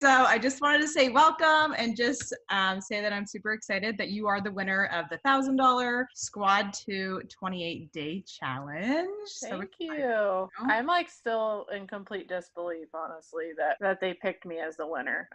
So I just wanted to say welcome and just say that I'm super excited that you are the winner of the $1,000 Squad to 28-day challenge. Thank you. I'm like still in complete disbelief, honestly, that they picked me as the winner.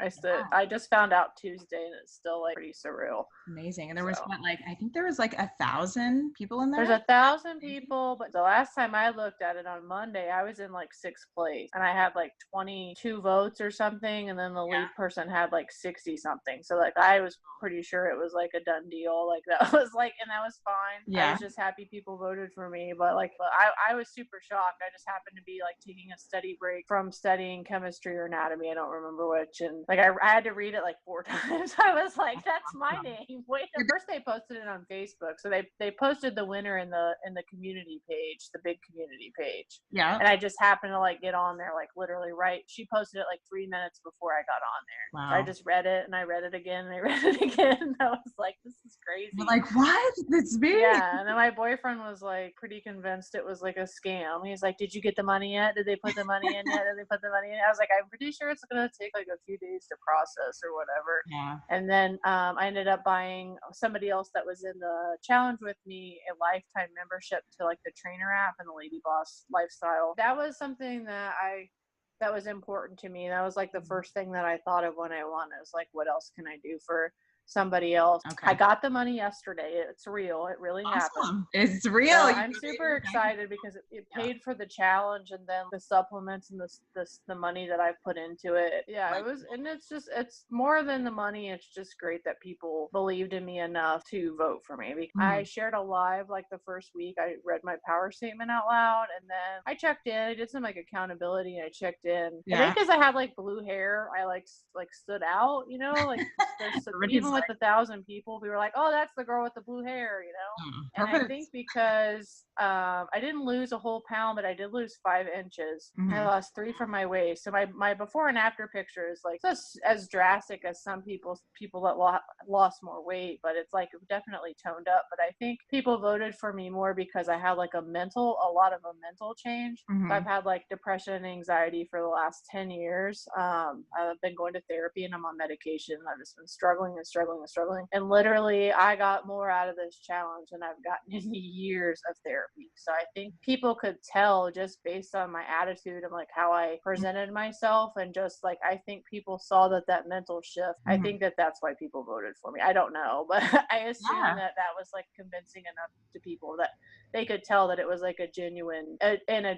I just found out Tuesday and it's still like pretty surreal. Amazing. And there was what, like, I think there was like 1,000 people in there. There's 1,000 people, but the last time I looked at it on Monday, I was in like 6th place and I had like 22 votes or something. And then the lead person had like 60 something. So like I was pretty sure it was like a done deal. Like that was like, and that was fine. I was just happy people voted for me. But like I was super shocked. I just happened to be like taking a study break from studying chemistry or anatomy. I don't remember which. And like I had to read it like 4 times. I was like, that's my name. Wait, first they posted it on Facebook. So they posted the winner in the community page, the big community page. Yeah. And I just happened to like get on there like literally right. She posted it like 3 minutes before I got on there. Wow. So I just read it and I read it again and I read it again. I was like, this is crazy. You're like, what? It's me? Yeah. And then my boyfriend was like pretty convinced it was like a scam. He's like, did you get the money yet? Did they put the money in yet? Did they put the money in? I was like, I'm pretty sure it's gonna take like a few days to process or whatever. Yeah. And then I ended up buying somebody else that was in the challenge with me a lifetime membership to like the trainer app and the LadyBoss lifestyle. That was something that was important to me. That was like the first thing that I thought of when I won. Is like, what else can I do for somebody else? Okay. I got the money yesterday. It's real. It really happened. It's real. So I'm super excited because it paid for the challenge and then the supplements and the money that I put into it. Yeah, it was, and it's more than the money. It's just great that people believed in me enough to vote for me. I shared a live like the first week. I read my power statement out loud and then I checked in. I did some like accountability and I checked in. I think because I had like blue hair, I like stood out, you know, like even with 1,000 people, we were like, oh, that's the girl with the blue hair, you know. And I think because I didn't lose a whole pound, but I did lose 5 inches. I lost 3 from my waist. So my before and after picture is like just as drastic as some people that lost more weight, but it's like definitely toned up. But I think people voted for me more because I had like a lot of a mental change. So I've had like depression and anxiety for the last 10 years. I've been going to therapy and I'm on medication. I've just been struggling. And literally I got more out of this challenge than I've gotten in years of therapy. So I think people could tell just based on my attitude and like how I presented myself and just like, I think people saw that mental shift. I think that's why people voted for me. I don't know, but I assume that was like convincing enough to people that they could tell that it was like a genuine and a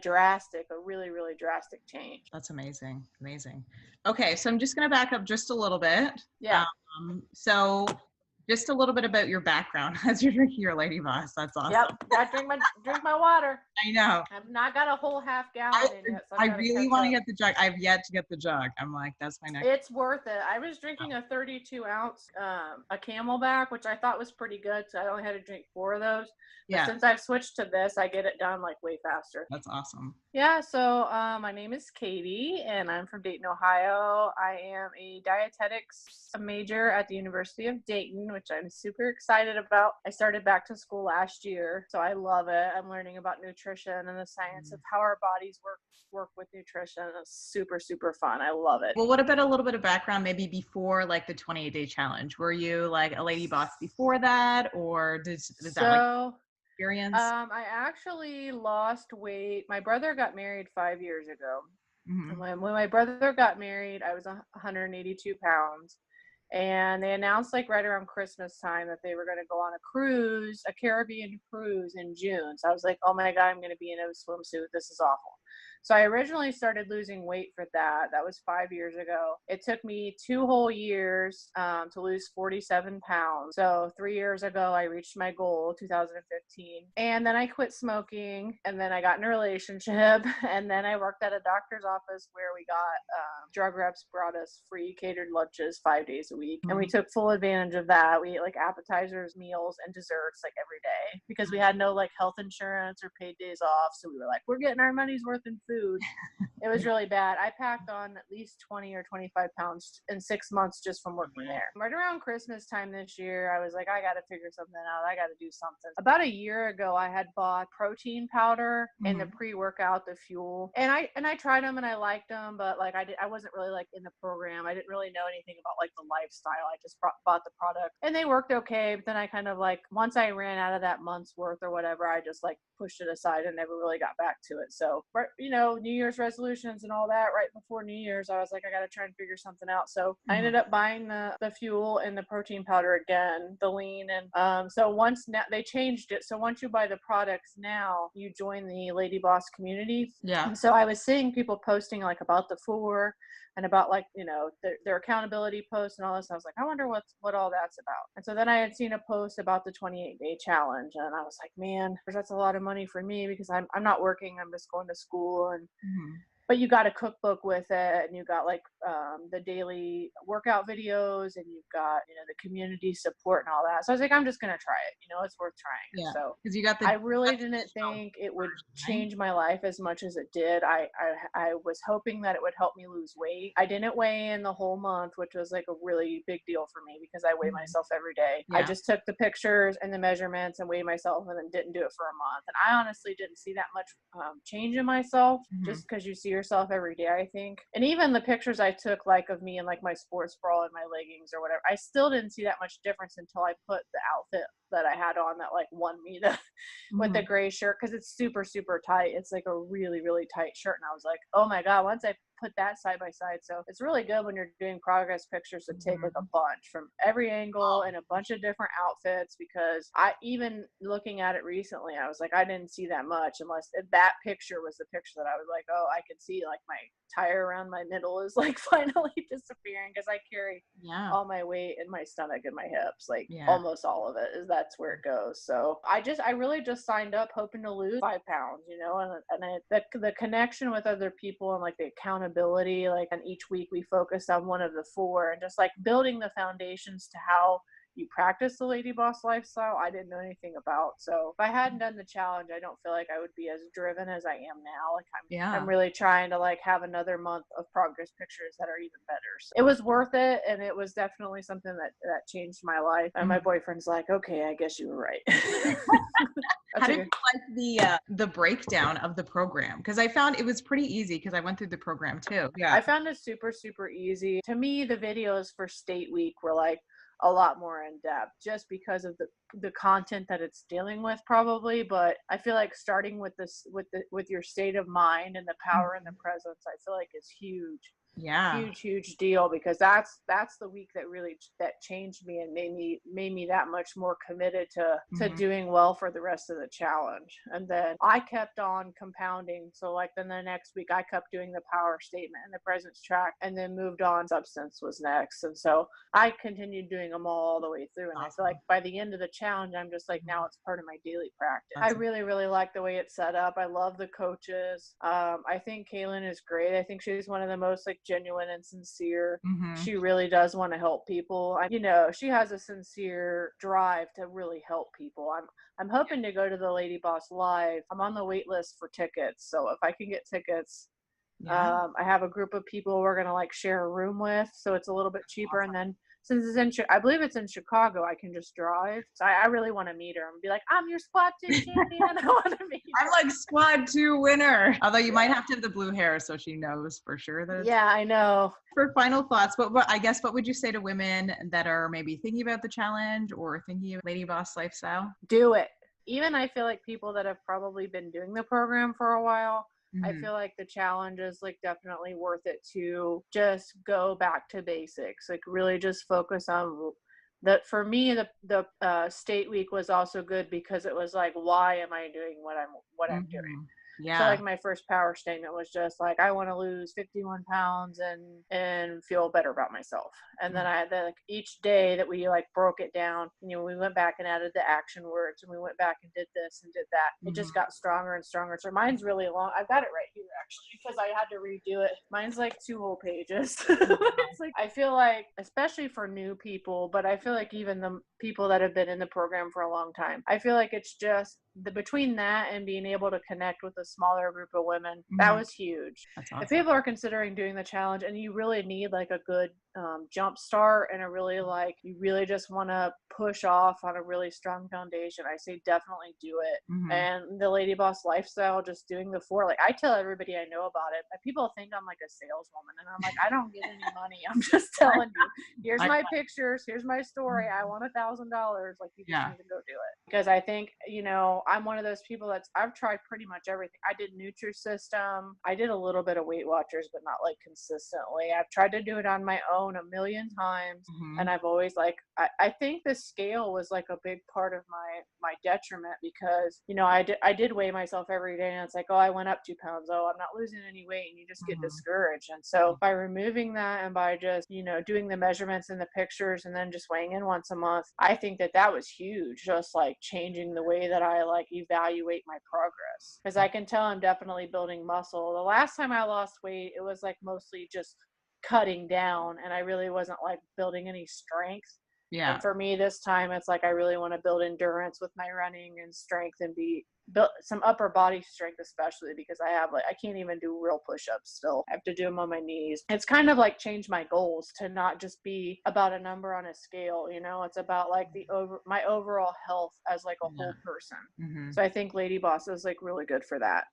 really, really drastic change. That's amazing. Amazing. Okay. So I'm just going to back up just a little bit. Yeah. So just a little bit about your background as you're drinking your LadyBoss. That's awesome. Yep. Gotta drink my water. I know. I've not got a whole half gallon in yet. So I really want to get the jug. I've yet to get the jug. I'm like, that's my next. It's worth it. I was drinking a 32 ounce, a Camelback, which I thought was pretty good. So I only had to drink 4 of those. But since I've switched to this, I get it done like way faster. That's awesome. Yeah. So my name is Katie and I'm from Dayton, Ohio. I am a dietetics major at the University of Dayton, which I'm super excited about. I started back to school last year, so I love it. I'm learning about nutrition and the science of how our bodies work with nutrition. It's super, super fun. I love it. Well, what about a little bit of background maybe before like the 28-day challenge? Were you like a lady boss before that, or did that like experience? I actually lost weight. My brother got married 5 years ago. And when my brother got married, I was 182 pounds. And they announced like right around Christmas time that they were going to go on a cruise, a Caribbean cruise in June. So I was like, oh my God, I'm going to be in a swimsuit. This is awful. So I originally started losing weight for that. That was 5 years ago. It took me 2 whole years to lose 47 pounds. So 3 years ago, I reached my goal, 2015. And then I quit smoking. And then I got in a relationship. And then I worked at a doctor's office where we got drug reps brought us free catered lunches 5 days a week. And we took full advantage of that. We ate like appetizers, meals, and desserts like every day because we had no like health insurance or paid days off. So we were like, we're getting our money's worth in food. food. It was really bad. I packed on at least 20 or 25 pounds in 6 months just from working there. Right around Christmas time this year, I was like, I got to figure something out. I got to do something. About a year ago, I had bought protein powder and the pre-workout, the fuel. And I tried them and I liked them, but like I wasn't really like in the program. I didn't really know anything about like the lifestyle. I just bought the product and they worked okay. But then I kind of like, once I ran out of that month's worth or whatever, I just like pushed it aside and never really got back to it. So, you know, New Year's resolutions and all that right before New Year's, I was like, I got to try and figure something out. So I ended up buying the fuel and the protein powder again, the lean. And so once now they changed it. So once you buy the products now, you join the LadyBoss community. Yeah. And so I was seeing people posting like about the 4 and about like, you know, their accountability posts and all this. I was like, I wonder what all that's about. And so then I had seen a post about the 28-day challenge, and I was like, man, that's a lot of money for me because I'm not working. I'm just going to school. And but you got a cookbook with it, and you got like the daily workout videos, and you've got, you know, the community support and all that. So I was like, I'm just gonna try it. You know, it's worth trying. Yeah. So Because you got I really didn't think it would change my life as much as it did. I was hoping that it would help me lose weight. I didn't weigh in the whole month, which was like a really big deal for me because I weigh myself every day. Yeah. I just took the pictures and the measurements and weighed myself and then didn't do it for a month. And I honestly didn't see that much change in myself just because you see yourself every day, I think. And even the pictures I took like of me in like my sports bra and my leggings or whatever, I still didn't see that much difference until I put the outfit that I had on that like won me with the gray shirt, because it's super, super tight. It's like a really, really tight shirt. And I was like, oh my God, once I put that side by side. So it's really good when you're doing progress pictures to take like a bunch from every angle and a bunch of different outfits, because I, even looking at it recently, I was like, I didn't see that much unless that picture was the picture that I was like, oh, I can see like my tire around my middle is like finally disappearing, because I carry all my weight in my stomach and my hips, like almost all of it is, that's where it goes. So I really just signed up hoping to lose 5 pounds, you know, and the connection with other people and like the accountability, like, and each week we focus on one of the 4 and just like building the foundations to how you practice the LadyBoss lifestyle, I didn't know anything about. So if I hadn't done the challenge, I don't feel like I would be as driven as I am now. Like I'm really trying to like have another month of progress pictures that are even better. So it was worth it, and it was definitely something that changed my life. And my boyfriend's like, okay, I guess you were right. How did you like the breakdown of the program? Because I found it was pretty easy, because I went through the program too. Yeah, I found it super, super easy. To me, the videos for State Week were like a lot more in depth, just because of the content that it's dealing with, probably. But I feel like starting with this with your state of mind and the power and the presence, I feel like is huge. Huge deal, because that's the week that really changed me and made me that much more committed to doing well for the rest of the challenge. And then I kept on compounding. So like then the next week I kept doing the power statement and the presence track, and then moved on. Substance was next, and so I continued doing them all the way through. And I feel like by the end of the challenge, I'm just like, now it's part of my daily practice. I really, really like the way it's set up. I love the coaches. I think Kaylin is great. I think she's one of the most like genuine and sincere. She really does want to help people. You know, she has a sincere drive to really help people. I'm hoping to go to the LadyBoss Live. I'm on the wait list for tickets, so if I can get tickets, I have a group of people we're gonna like share a room with, so it's a little bit cheaper. And then since it's I believe it's in Chicago, I can just drive. So I really want to meet her and be like, I'm your squad 2 champion. I want to meet her. I'm like squad 2 winner. Although you might have to have the blue hair so she knows for sure that. Yeah, I know. For final thoughts, what would you say to women that are maybe thinking about the challenge or thinking of LadyBoss lifestyle? Do it. Even I feel like people that have probably been doing the program for a while, I feel like the challenge is like definitely worth it to just go back to basics. Like really just focus on that. For me, the State Week was also good because it was like, why am I doing what I'm doing? Yeah. So like my first power statement was just like, I want to lose 51 pounds and feel better about myself. And then like each day that we like broke it down, you know, we went back and added the action words, and we went back and did this and did that. It just got stronger and stronger. So mine's really long. I've got it right here actually, because I had to redo it. Mine's like 2 whole pages. It's like, I feel like, especially for new people, but I feel like even the people that have been in the program for a long time, I feel like it's just between that and being able to connect with a smaller group of women, that Mhm. was huge. That's If awesome. people are considering doing the challenge and you really need like a good jump start and a really like you really just want to push off on a really strong foundation, I say definitely do it. Mhm. And the Lady Boss lifestyle, just doing the four, like I tell everybody I know about it. People think I'm like a saleswoman, and I'm like, I don't get any money. I'm just telling you, here's I my pictures, here's my story. I Mhm. want $1,000. Like you just Yeah. need to go do it. Because I think, I'm one of those people I've tried pretty much everything. I did Nutrisystem. I did a little bit of Weight Watchers, but not like consistently. I've tried to do it on my own a million times. And Mhm. I've always like I think the scale was like a big part of my detriment because I did weigh myself every day and it's like, oh, I went up 2 pounds, oh, I'm not losing any weight, and you just get Mhm. discouraged. And so by removing that and by just doing the measurements and the pictures and then just weighing in once a month, I think that was huge, just like changing the way that I like evaluate my progress, because I can tell I'm definitely building muscle. The last time I lost weight, it was like mostly just cutting down and I really wasn't like building any strength. And Yeah. for me this time, it's like I really want to build endurance with my running and strength and be built some upper body strength, especially because I can't even do real push-ups still. I have to do them on my knees. It's kind of like change my goals to not just be about a number on a scale. It's about like my overall health as like a Yeah. whole person. Mhm. So I think Lady Boss is like really good for that.